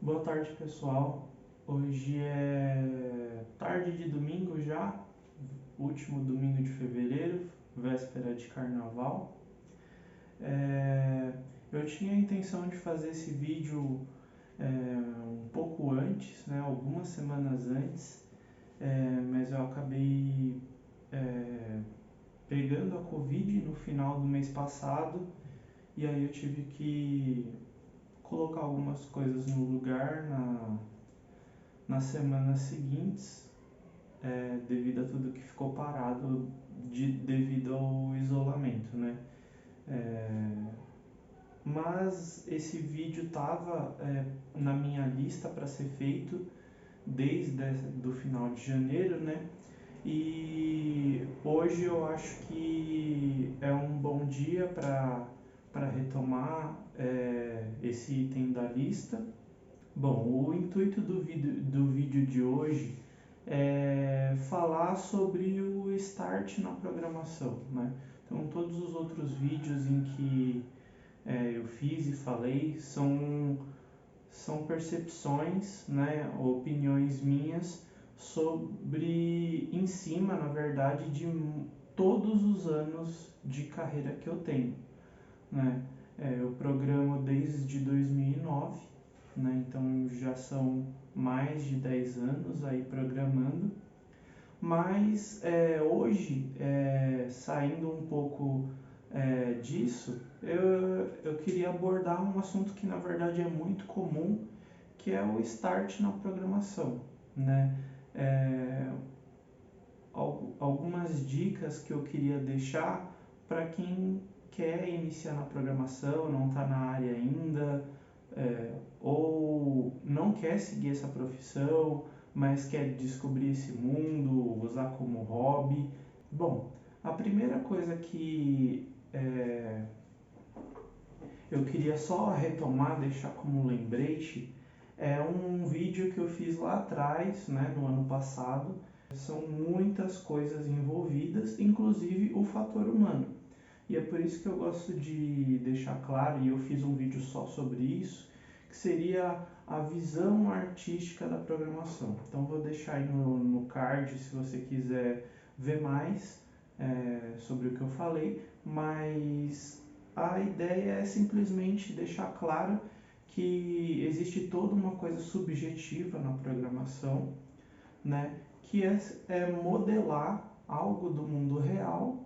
Boa tarde, pessoal. Hoje é tarde de domingo já, último domingo de fevereiro, véspera de carnaval. Eu tinha a intenção de fazer esse vídeo um pouco antes, né, algumas semanas antes, mas eu acabei pegando a Covid no final do mês passado e aí eu tive que colocar algumas coisas no lugar nas semanas seguintes, devido a tudo que ficou parado devido ao isolamento, né? Mas esse vídeo estava na minha lista para ser feito desde do final de janeiro, né? E hoje eu acho que é um bom dia para retomar esse item da lista. Bom, o intuito do vídeo de hoje é falar sobre o Start na programação, né? Então, todos os outros vídeos em que eu fiz e falei são percepções, né, opiniões minhas sobre, em cima, na verdade, de todos os anos de carreira que eu tenho, né? Eu programo desde 2009, né? Então já são mais de 10 anos aí programando, mas hoje, saindo um pouco disso, eu queria abordar um assunto que na verdade é muito comum, que é o start na programação, né? É, Algumas dicas que eu queria deixar para quem quer iniciar na programação, não está na área ainda, ou não quer seguir essa profissão, mas quer descobrir esse mundo, usar como hobby. Bom, a primeira coisa que eu queria só retomar, deixar como lembrete, é um vídeo que eu fiz lá atrás, né, no ano passado. São muitas coisas envolvidas, inclusive o fator humano. E é por isso que eu gosto de deixar claro, e eu fiz um vídeo só sobre isso, que seria a visão artística da programação. Então vou deixar aí no card se você quiser ver mais sobre o que eu falei, mas a ideia é simplesmente deixar claro que existe toda uma coisa subjetiva na programação, né, que é modelar algo do mundo real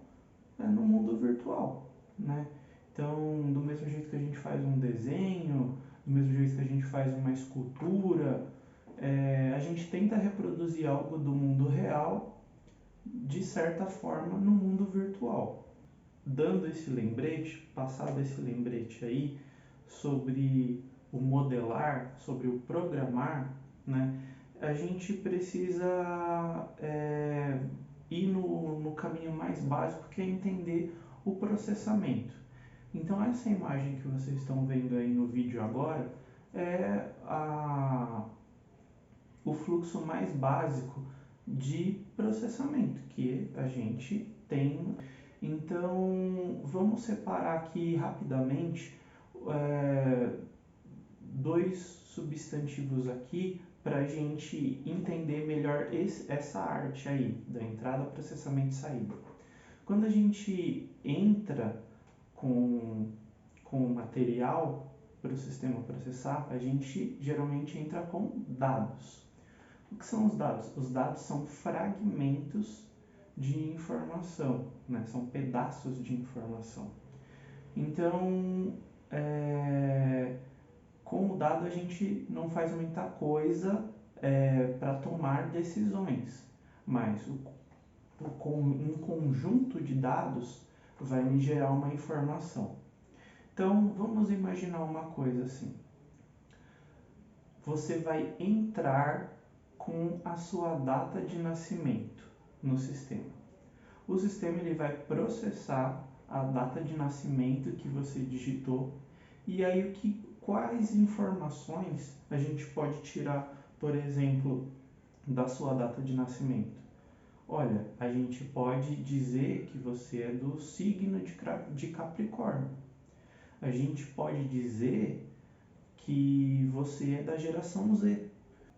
no mundo virtual, né? Então, do mesmo jeito que a gente faz um desenho, do mesmo jeito que a gente faz uma escultura, a gente tenta reproduzir algo do mundo real, de certa forma, no mundo virtual. Dando esse lembrete, passado esse lembrete aí sobre o modelar, sobre o programar, né? A gente precisa ir no caminho mais básico, que é entender o processamento. Então essa imagem que vocês estão vendo aí no vídeo agora é o fluxo mais básico de processamento que a gente tem. Então vamos separar aqui rapidamente dois substantivos aqui para a gente entender melhor essa arte aí, da entrada, processamento e saída. Quando a gente entra com o material para o sistema processar, a gente geralmente entra com dados. O que são os dados? Os dados são fragmentos de informação, né? São pedaços de informação. Então, com o dado a gente não faz muita coisa para tomar decisões, mas um conjunto de dados vai me gerar uma informação. Então, vamos imaginar uma coisa assim. Você vai entrar com a sua data de nascimento no sistema. O sistema ele vai processar a data de nascimento que você digitou e aí quais informações a gente pode tirar, por exemplo, da sua data de nascimento? Olha, a gente pode dizer que você é do signo de Capricórnio. A gente pode dizer que você é da geração Z.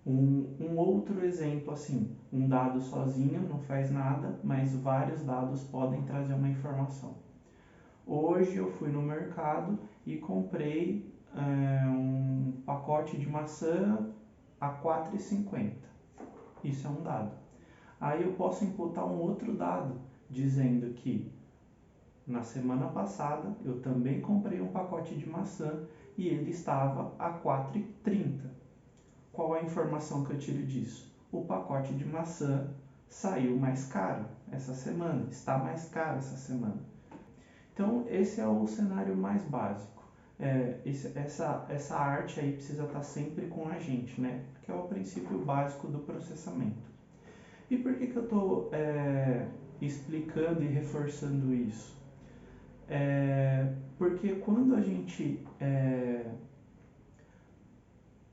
Um outro exemplo, assim, um dado sozinho não faz nada, mas vários dados podem trazer uma informação. Hoje eu fui no mercado e comprei um pacote de maçã a R$ 4,50. Isso é um dado. Aí eu posso imputar um outro dado, dizendo que na semana passada eu também comprei um pacote de maçã e ele estava a R$ 4,30. Qual a informação que eu tiro disso? O pacote de maçã saiu mais caro essa semana, está mais caro essa semana. Então, esse é o cenário mais básico. Essa arte aí precisa estar sempre com a gente, né? Que é o princípio básico do processamento. E por que eu estou explicando e reforçando isso? Porque quando a gente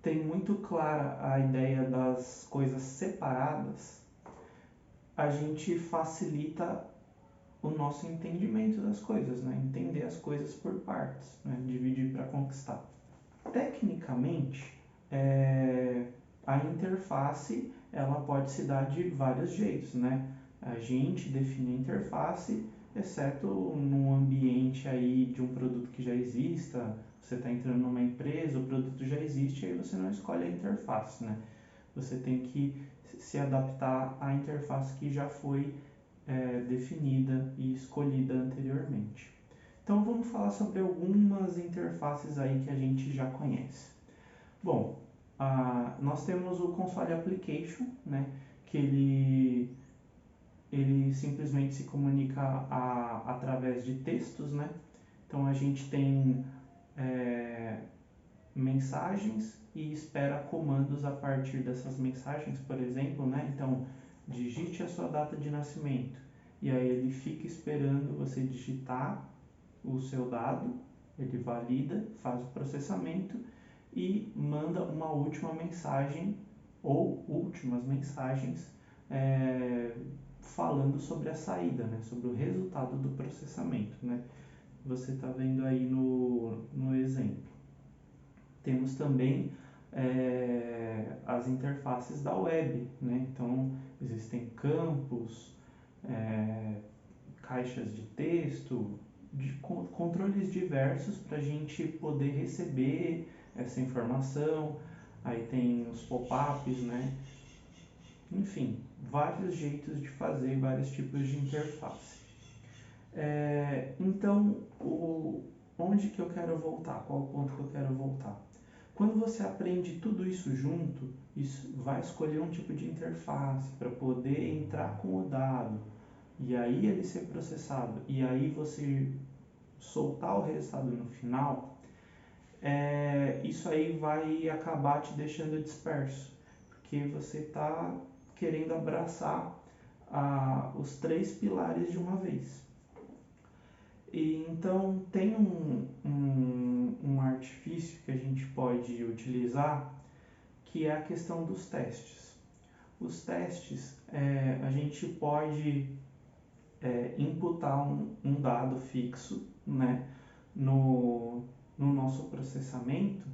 tem muito clara a ideia das coisas separadas, a gente facilita o nosso entendimento das coisas, né? Entender as coisas por partes, né? Dividir para conquistar. Tecnicamente, a interface ela pode se dar de vários jeitos, né? A gente define a interface, exceto num ambiente aí de um produto que já exista, você está entrando numa empresa, o produto já existe, aí você não escolhe a interface, né? Você tem que se adaptar à interface que já foi definida e escolhida anteriormente. Então vamos falar sobre algumas interfaces aí que a gente já conhece. Bom, nós temos o Console Application, né, que ele simplesmente se comunica através de textos, né? Então a gente tem mensagens e espera comandos a partir dessas mensagens, por exemplo, né? Então digite a sua data de nascimento e aí ele fica esperando você digitar o seu dado, ele valida, faz o processamento e manda uma última mensagem ou últimas mensagens falando sobre a saída, né, sobre o resultado do processamento, né? Você está vendo aí no exemplo. Temos também as interfaces da web, né? Então existem campos, caixas de texto, controles diversos para a gente poder receber essa informação. Aí tem os pop-ups, né? Enfim, vários jeitos de fazer, vários tipos de interface. Então, onde que eu quero voltar? Qual o ponto que eu quero voltar? Quando você aprende tudo isso junto, isso vai escolher um tipo de interface para poder entrar com o dado e aí ele ser processado e aí você soltar o resultado no final, isso aí vai acabar te deixando disperso, porque você está querendo abraçar os três pilares de uma vez. E então tem um artifício que a gente pode utilizar, que é a questão dos testes. Os testes, a gente pode imputar um dado fixo, né, no nosso processamento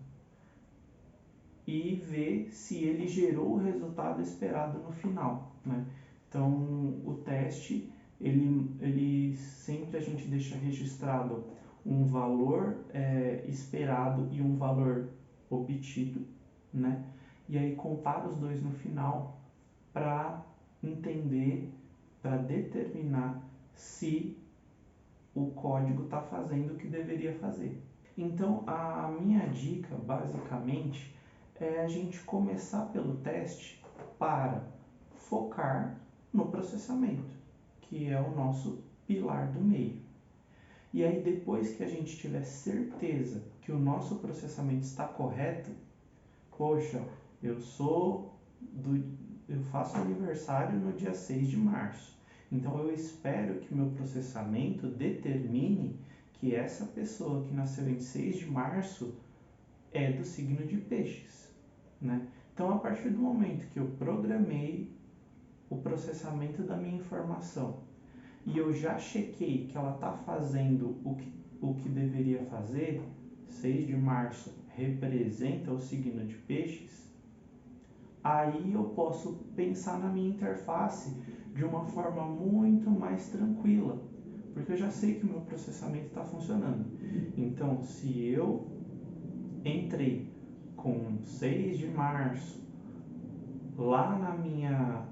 e ver se ele gerou o resultado esperado no final, né? Então, o teste, ele sempre a gente deixa registrado um valor esperado e um valor obtido, né? E aí compara os dois no final para entender, para determinar se o código está fazendo o que deveria fazer. Então, a minha dica, basicamente, é a gente começar pelo teste para focar no processamento, que é o nosso pilar do meio. E aí, depois que a gente tiver certeza que o nosso processamento está correto, poxa, eu faço aniversário no dia 6 de março. Então eu espero que meu processamento determine que essa pessoa que nasceu em 6 de março é do signo de peixes, né? Então a partir do momento que eu programei o processamento da minha informação e eu já chequei que ela está fazendo o que deveria fazer, 6 de março representa o signo de peixes, aí eu posso pensar na minha interface de uma forma muito mais tranquila, porque eu já sei que o meu processamento está funcionando. Então, se eu entrei com 6 de março lá na minha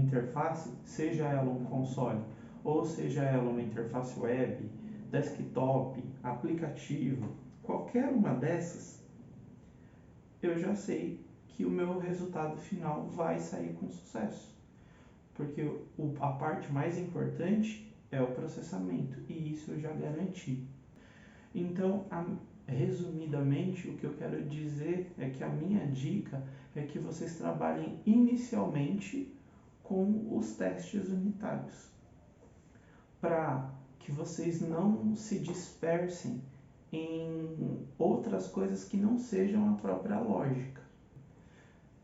interface, seja ela um console ou seja ela uma interface web, desktop, aplicativo, qualquer uma dessas, eu já sei que o meu resultado final vai sair com sucesso. Porque a parte mais importante é o processamento, e isso eu já garanti. Então, resumidamente, o que eu quero dizer é que a minha dica é que vocês trabalhem inicialmente com os testes unitários, para que vocês não se dispersem em outras coisas que não sejam a própria lógica,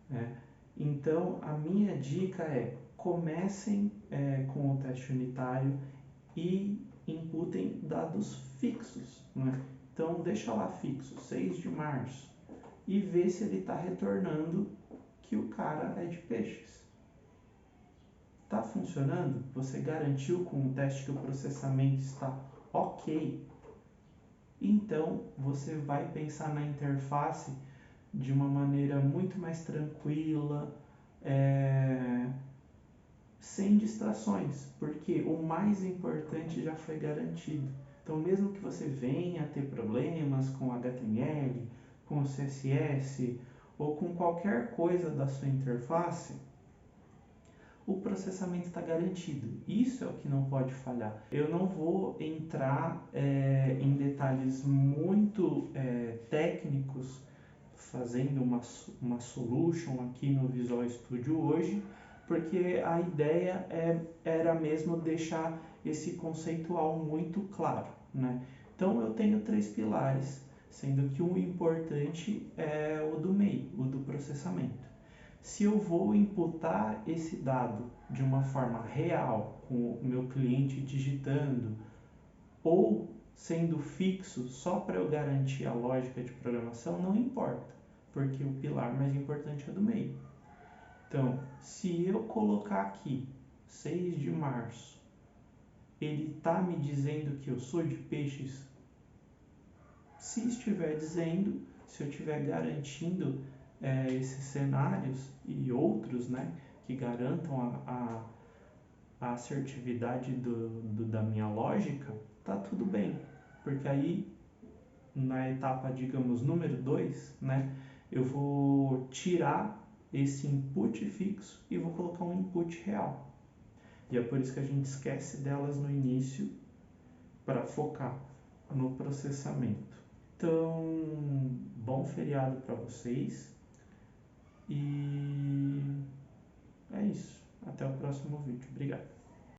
né? Então, a minha dica é: comecem com o teste unitário e imputem dados fixos, né? Então, deixa lá fixo, 6 de março, e vê se ele está retornando que o cara é de peixes. Está funcionando? Você garantiu com o teste que o processamento está ok? Então, você vai pensar na interface de uma maneira muito mais tranquila, sem distrações, porque o mais importante já foi garantido. Então, mesmo que você venha a ter problemas com HTML, com CSS ou com qualquer coisa da sua interface, o processamento está garantido. Isso é o que não pode falhar. Eu não vou entrar em detalhes muito técnicos fazendo uma solution aqui no Visual Studio hoje, porque a ideia era mesmo deixar esse conceitual muito claro, né? Então eu tenho 3 pilares, sendo que o importante é o do meio, o do processamento. Se eu vou imputar esse dado de uma forma real, com o meu cliente digitando, ou sendo fixo só para eu garantir a lógica de programação, não importa, porque o pilar mais importante é do meio. Então, se eu colocar aqui 6 de março, ele está me dizendo que eu sou de peixes? Se estiver dizendo, se eu estiver garantindo esses cenários e outros, né, que garantam a assertividade da minha lógica, tá tudo bem. Porque aí, na etapa, digamos, número 2, né, eu vou tirar esse input fixo e vou colocar um input real. E é por isso que a gente esquece delas no início para focar no processamento. Então, bom feriado para vocês e é isso. Até o próximo vídeo. Obrigado.